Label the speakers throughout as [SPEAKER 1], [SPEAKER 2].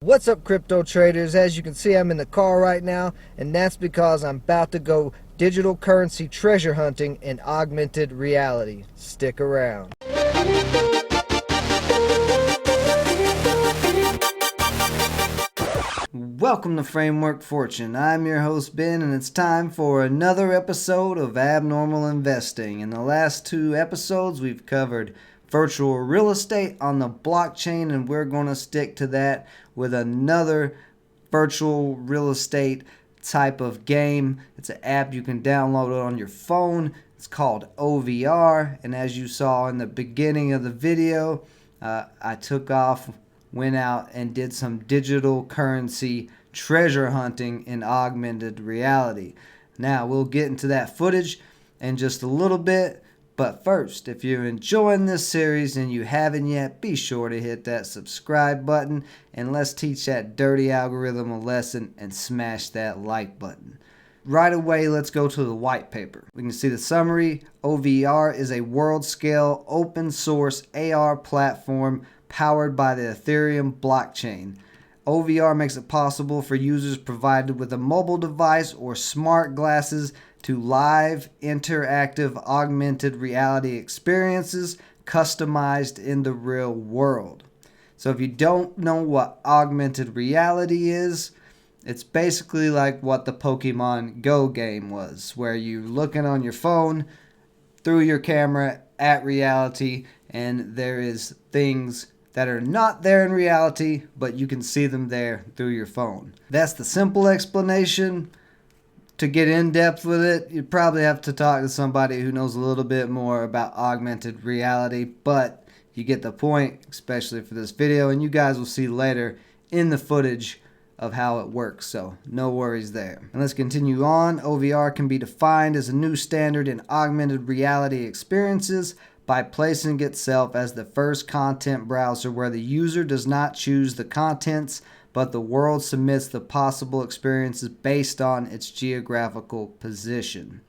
[SPEAKER 1] What's up, crypto traders? As you can see, I'm in the car right now, and that's because I'm about to go digital currency treasure hunting in augmented reality. Stick around. Welcome to Framework Fortune. I'm your host Ben, and it's time for another episode of Abnormal Investing. In the last two episodes, we've covered virtual real estate on the blockchain, and we're going to stick to that with another virtual real estate type of game. It's an app you can download it on your phone. It's called OVR, and as you saw in the beginning of the video, I went out and did some digital currency treasure hunting in augmented reality. Now, we'll get into that footage in just a little bit, but first, if you're enjoying this series and you haven't yet, be sure to hit that subscribe button, and let's teach that dirty algorithm a lesson and smash that like button. Right away, let's go to the white paper. We can see the summary. OVR is a world-scale open source AR platform powered by the Ethereum blockchain. OVR makes it possible for users provided with a mobile device or smart glasses to live, interactive, augmented reality experiences customized in the real world. So if you don't know what augmented reality is, it's basically like what the Pokemon Go game was, where you're looking on your phone through your camera at reality, and there is things that are not there in reality, but you can see them there through your phone. That's the simple explanation. To get in depth with it, you'd probably have to talk to somebody who knows a little bit more about augmented reality, but you get the point, especially for this video, and you guys will see later in the footage of how it works, so no worries there. And let's continue on. OVR can be defined as a new standard in augmented reality experiences by placing itself as the first content browser where the user does not choose the contents, but the world submits the possible experiences based on its geographical position.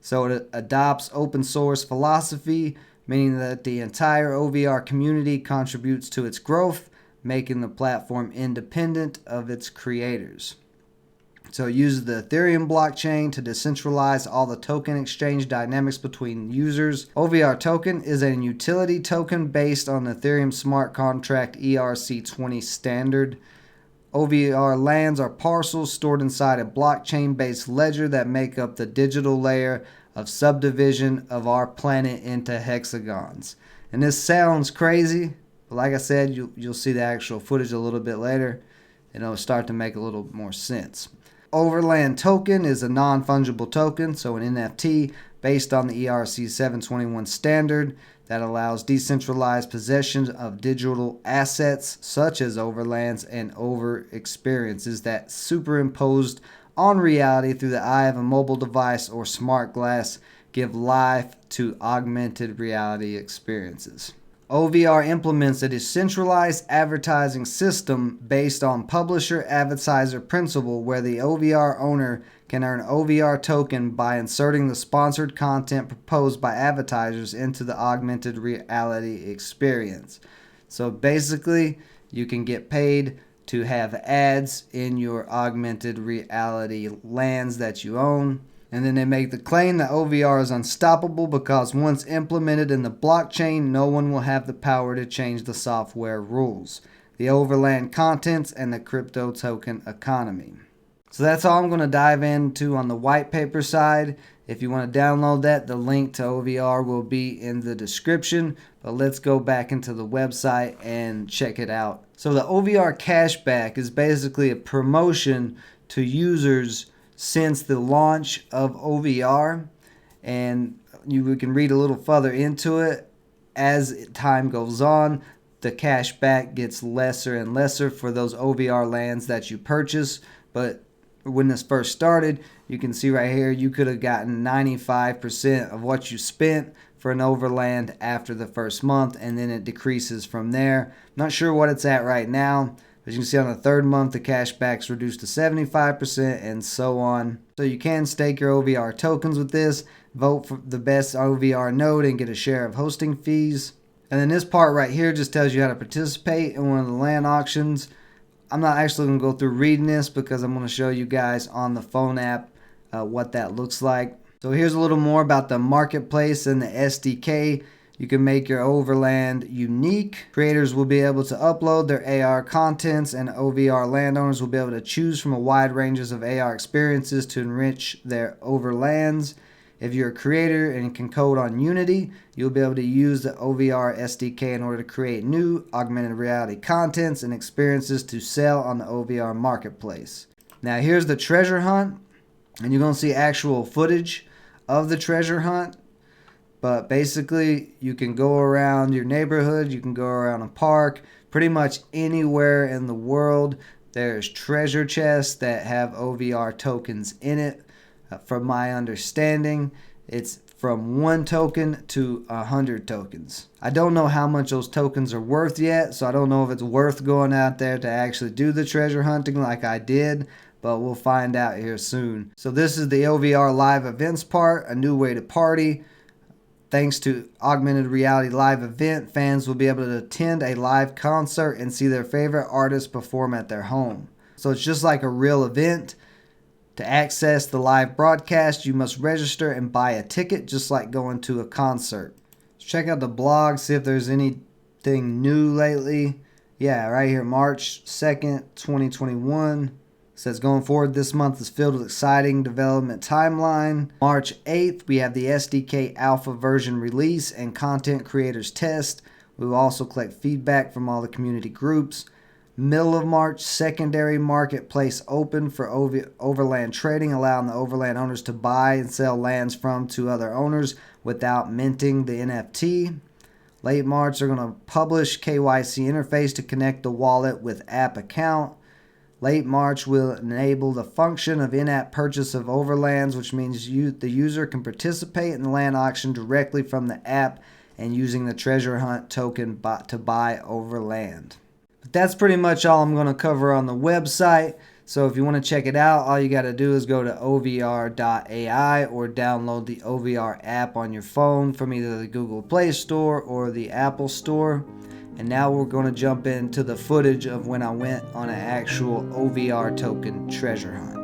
[SPEAKER 1] So it adopts open source philosophy, meaning that the entire OVR community contributes to its growth, making the platform independent of its creators. So it uses the Ethereum blockchain to decentralize all the token exchange dynamics between users. OVR token is a utility token based on the Ethereum smart contract ERC20 standard. OVR lands are parcels stored inside a blockchain-based ledger that make up the digital layer of subdivision of our planet into hexagons. And this sounds crazy, but like I said, you'll see the actual footage a little bit later, and it'll start to make a little more sense. Overland token is a non-fungible token, so an NFT based on the ERC 721 standard that allows decentralized possession of digital assets such as overlands and over experiences that superimposed on reality through the eye of a mobile device or smart glass give life to augmented reality experiences. OVR implements a decentralized advertising system based on publisher-advertiser principle where the OVR owner can earn OVR token by inserting the sponsored content proposed by advertisers into the augmented reality experience. So basically, you can get paid to have ads in your augmented reality lands that you own. And then they make the claim that OVR is unstoppable because once implemented in the blockchain, no one will have the power to change the software rules, the overland contents, and the crypto token economy. So that's all I'm going to dive into on the white paper side. If you want to download that, the link to OVR will be in the description. But let's go back into the website and check it out. So the OVR cashback is basically a promotion to users since the launch of OVR, and we can read a little further into it. As time goes on, the cash back gets lesser and lesser for those OVR lands that you purchase, but when this first started, you can see right here, you could have gotten 95% of what you spent for an overland after the first month, and then it decreases from there. Not sure what it's at right now. As you can see on the third month, the cashback's reduced to 75% and so on. So you can stake your OVR tokens with this, vote for the best OVR node and get a share of hosting fees. And then this part right here just tells you how to participate in one of the land auctions. I'm not actually going to go through reading this because I'm going to show you guys on the phone app what that looks like. So here's a little more about the marketplace and the SDK. You can make your overland unique. Creators will be able to upload their AR contents, and OVR landowners will be able to choose from a wide ranges of AR experiences to enrich their overlands. If you're a creator and can code on Unity, you'll be able to use the OVR SDK in order to create new augmented reality contents and experiences to sell on the OVR marketplace. Now here's the treasure hunt, and you're going to see actual footage of the treasure hunt. But basically, you can go around your neighborhood, you can go around a park, pretty much anywhere in the world. There's treasure chests that have OVR tokens in it. From my understanding, it's from 1 token to 100 tokens. I don't know how much those tokens are worth yet, so I don't know if it's worth going out there to actually do the treasure hunting like I did, but we'll find out here soon. So this is the OVR live events part, a new way to party. Thanks to Augmented Reality Live event, fans will be able to attend a live concert and see their favorite artists perform at their home. So it's just like a real event. To access the live broadcast, you must register and buy a ticket, just like going to a concert. So check out the blog, see if there's anything new lately. Yeah, right here, March 2nd, 2021. Says going forward, this month is filled with exciting development timeline. March 8th, we have the SDK alpha version release and content creators test. We will also collect feedback from all the community groups. Middle of March, secondary marketplace open for overland trading, allowing the overland owners to buy and sell lands from to other owners without minting the NFT. Late March, they're going to publish KYC interface to connect the wallet with app account. Late March will enable the function of in-app purchase of overlands, which means the user can participate in the land auction directly from the app and using the treasure hunt token to buy overland. But that's pretty much all I'm going to cover on the website. So if you want to check it out, all you got to do is go to ovr.ai or download the OVR app on your phone from either the Google Play Store or the Apple Store. And now we're going to jump into the footage of when I went on an actual OVR token treasure hunt.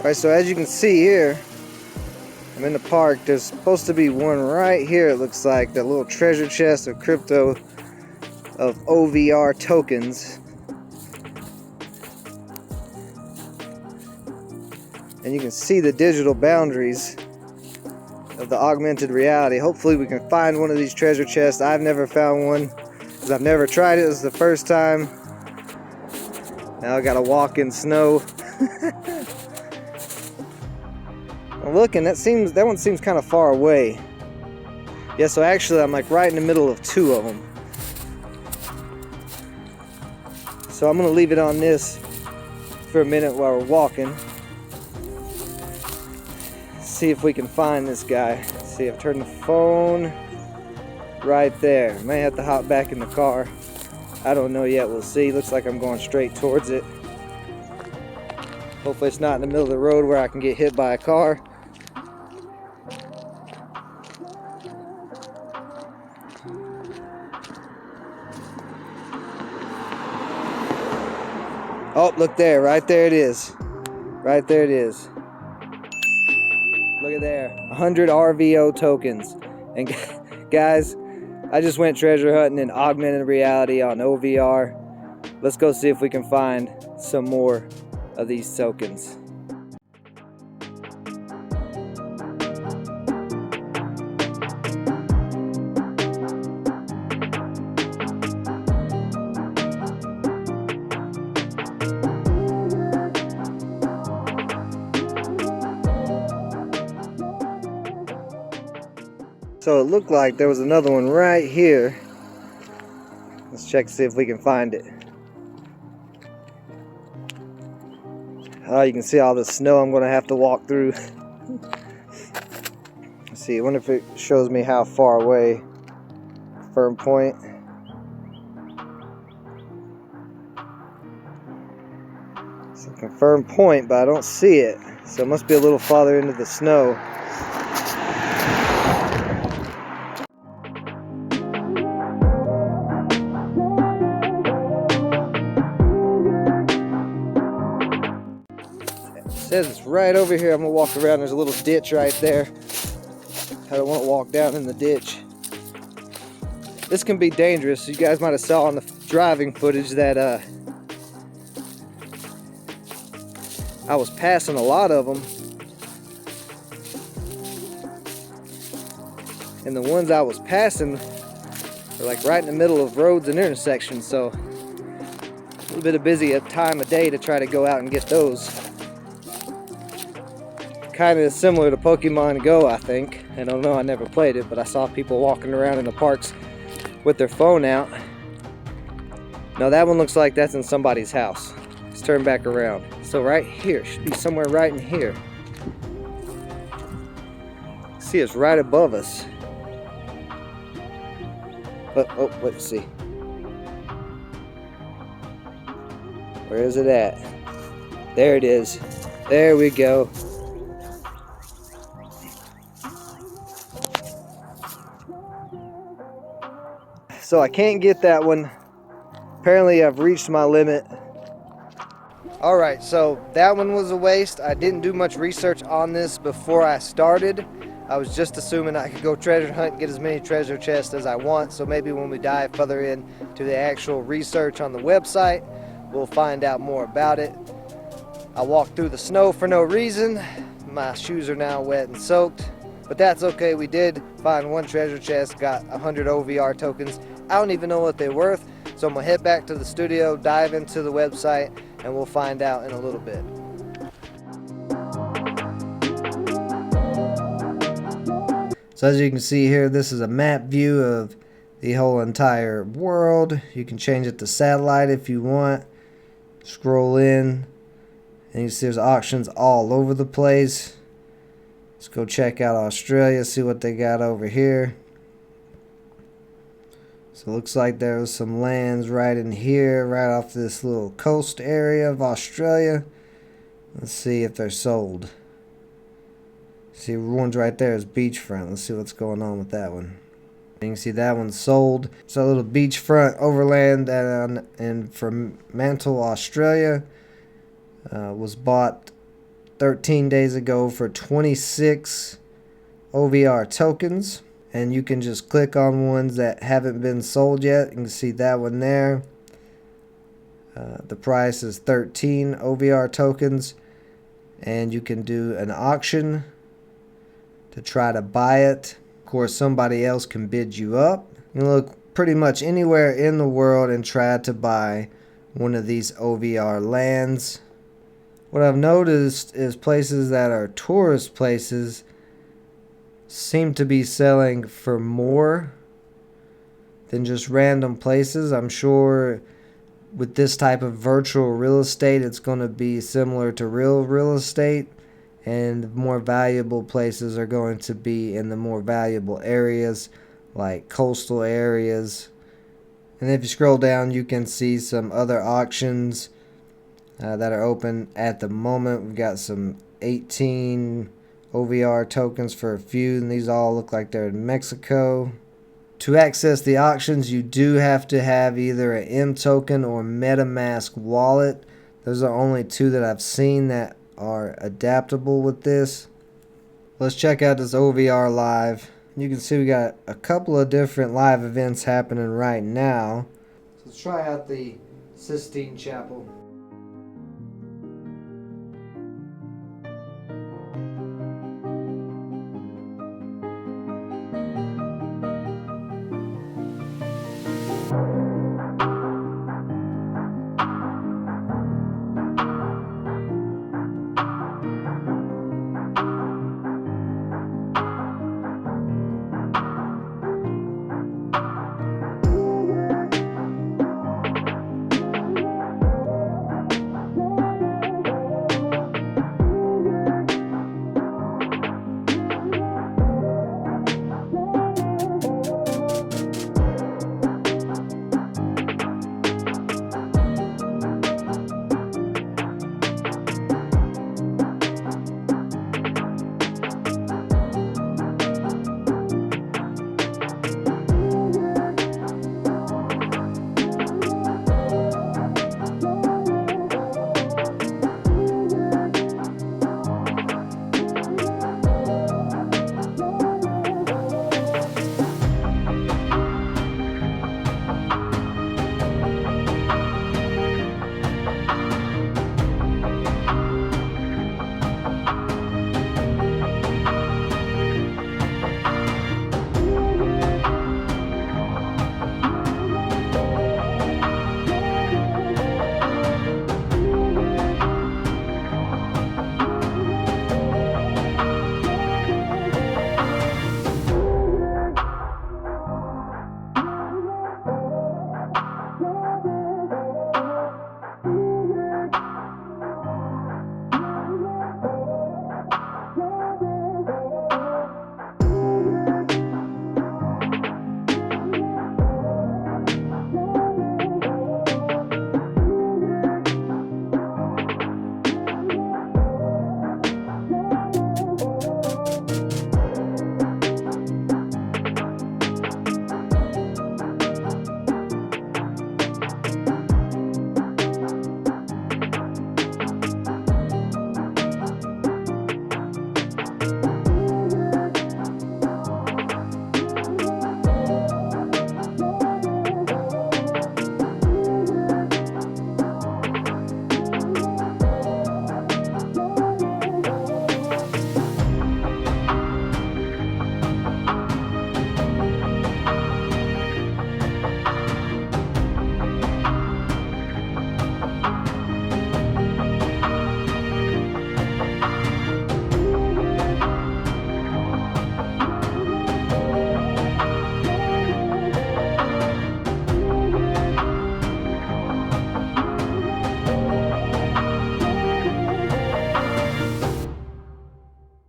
[SPEAKER 1] Alright, so as you can see here, I'm in the park. There's supposed to be one right here, it looks like, that little treasure chest of crypto of OVR tokens. And you can see the digital boundaries of the augmented reality. Hopefully we can find one of these treasure chests. I've never found one because I've never tried it. This is the first time. Now I gotta walk in snow. I'm looking, that one seems kind of far away. Yeah, so actually I'm like right in the middle of 2 of them. So I'm gonna leave it on this for a minute while we're walking. See if we can find this guy. See, I've turned the phone right there. May have to hop back in the car. I don't know yet, we'll see. Looks like I'm going straight towards it. Hopefully it's not in the middle of the road where I can get hit by a car. Oh, look there, right there it is. Right there it is. Look at there, 100 RVO tokens. And guys, I just went treasure hunting in augmented reality on OVR. Let's go see if we can find some more of these tokens. So it looked like there was another one right here. Let's check to see if we can find it. You can see all the snow I'm going to have to walk through. Let's see, I wonder if it shows me how far away Firm Point. It's a confirmed point, but I don't see it. So it must be a little farther into the snow. It says it's right over here. I'm gonna walk around. There's a little ditch right there. I don't want to walk down in the ditch. This can be dangerous. You guys might have saw on the driving footage that I was passing a lot of them. And the ones I was passing were like right in the middle of roads and intersections, so a little bit of busy time of day to try to go out and get those. Kind of similar to Pokemon Go, I think. I don't know, I never played it, but I saw people walking around in the parks with their phone out. Now that one looks like that's in somebody's house. Let's turn back around. So right here, should be somewhere right in here. See, it's right above us. But, oh, let's see. Where is it at? There it is. There we go. So I can't get that one. Apparently I've reached my limit. Alright, so that one was a waste. I didn't do much research on this before I started. I was just assuming I could go treasure hunt and get as many treasure chests as I want. So maybe when we dive further in to the actual research on the website, we'll find out more about it. I walked through the snow for no reason. My shoes are now wet and soaked. But that's okay. We did find one treasure chest, got 100 OVR tokens. I don't even know what they're worth. So I'm going to head back to the studio, dive into the website, and we'll find out in a little bit. So as you can see here, this is a map view of the whole entire world. You can change it to satellite if you want. Scroll in, and you see there's auctions all over the place. Let's go check out Australia, see what they got over here. So it looks like there was some lands right in here, right off this little coast area of Australia. Let's see if they're sold. See, one's right there is beachfront. Let's see what's going on with that one. You can see that one's sold. It's a little beachfront overland in Fremantle, Australia. Was bought 13 days ago for 26 OVR tokens. And you can just click on ones that haven't been sold yet. You can see that one there. The price is 13 OVR tokens. And you can do an auction to try to buy it. Of course, somebody else can bid you up. You can look pretty much anywhere in the world and try to buy one of these OVR lands. What I've noticed is places that are tourist places seem to be selling for more than just random places. I'm sure with this type of virtual real estate, it's going to be similar to real estate. And more valuable places are going to be in the more valuable areas, like coastal areas. And if you scroll down, you can see some other auctions that are open at the moment. We've got some 18 OVR tokens for a few, and these all look like they're in Mexico. To access the auctions, you do have to have either an M token or MetaMask wallet. Those are only two that I've seen that are adaptable with this. Let's check out this OVR live. You can see we got a couple of different live events happening right now. So let's try out the Sistine Chapel.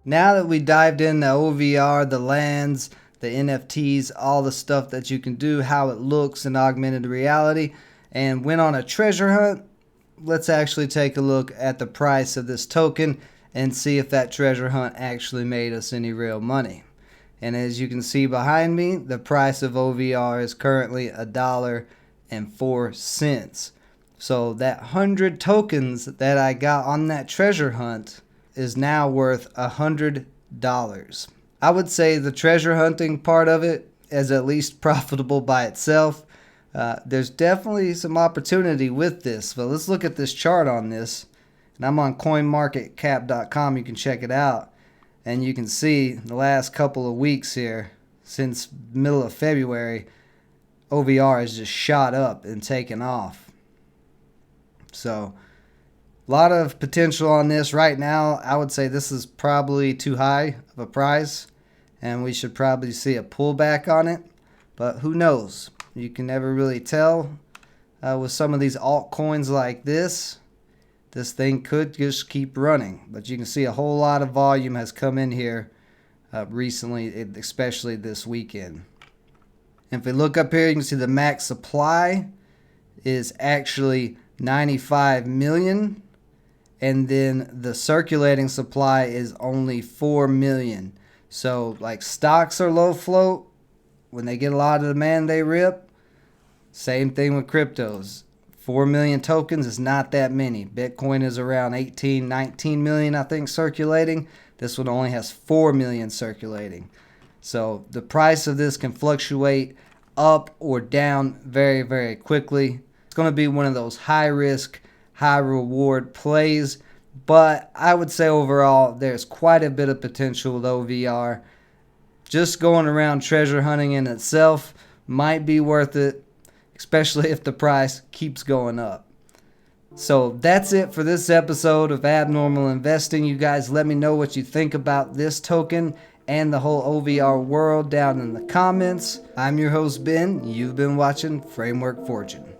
[SPEAKER 1] Now that we dived into OVR, the lands, the NFTs, all the stuff that you can do, how it looks in augmented reality, and went on a treasure hunt, let's actually take a look at the price of this token and see if that treasure hunt actually made us any real money. And as you can see behind me, the price of OVR is currently $1.04. So that 100 tokens that I got on that treasure hunt is now worth $100. I would say the treasure hunting part of it is at least profitable by itself. There's definitely some opportunity with this, but let's look at this chart on this. And I'm on coinmarketcap.com. You can check it out, and you can see the last couple of weeks here, since middle of February, OVR has just shot up and taken off. So a lot of potential on this right now. I would say this is probably too high of a price, and we should probably see a pullback on it, but who knows? You can never really tell. With some of these altcoins like this thing could just keep running, but you can see a whole lot of volume has come in here recently, especially this weekend. And if we look up here, you can see the max supply is actually 95 million. And then the circulating supply is only 4 million. So like stocks are low float. When they get a lot of demand, they rip. Same thing with cryptos. 4 million tokens is not that many. Bitcoin is around 18, 19 million, I think, circulating. This one only has 4 million circulating. So the price of this can fluctuate up or down very, very quickly. It's going to be one of those high risk, high reward plays, but I would say overall there's quite a bit of potential with OVR. Just going around treasure hunting in itself might be worth it, especially if the price keeps going up. So that's it for this episode of Abnormal Investing. You guys let me know what you think about this token and the whole OVR world down in the comments. I'm your host Ben. You've been watching Framework Fortune.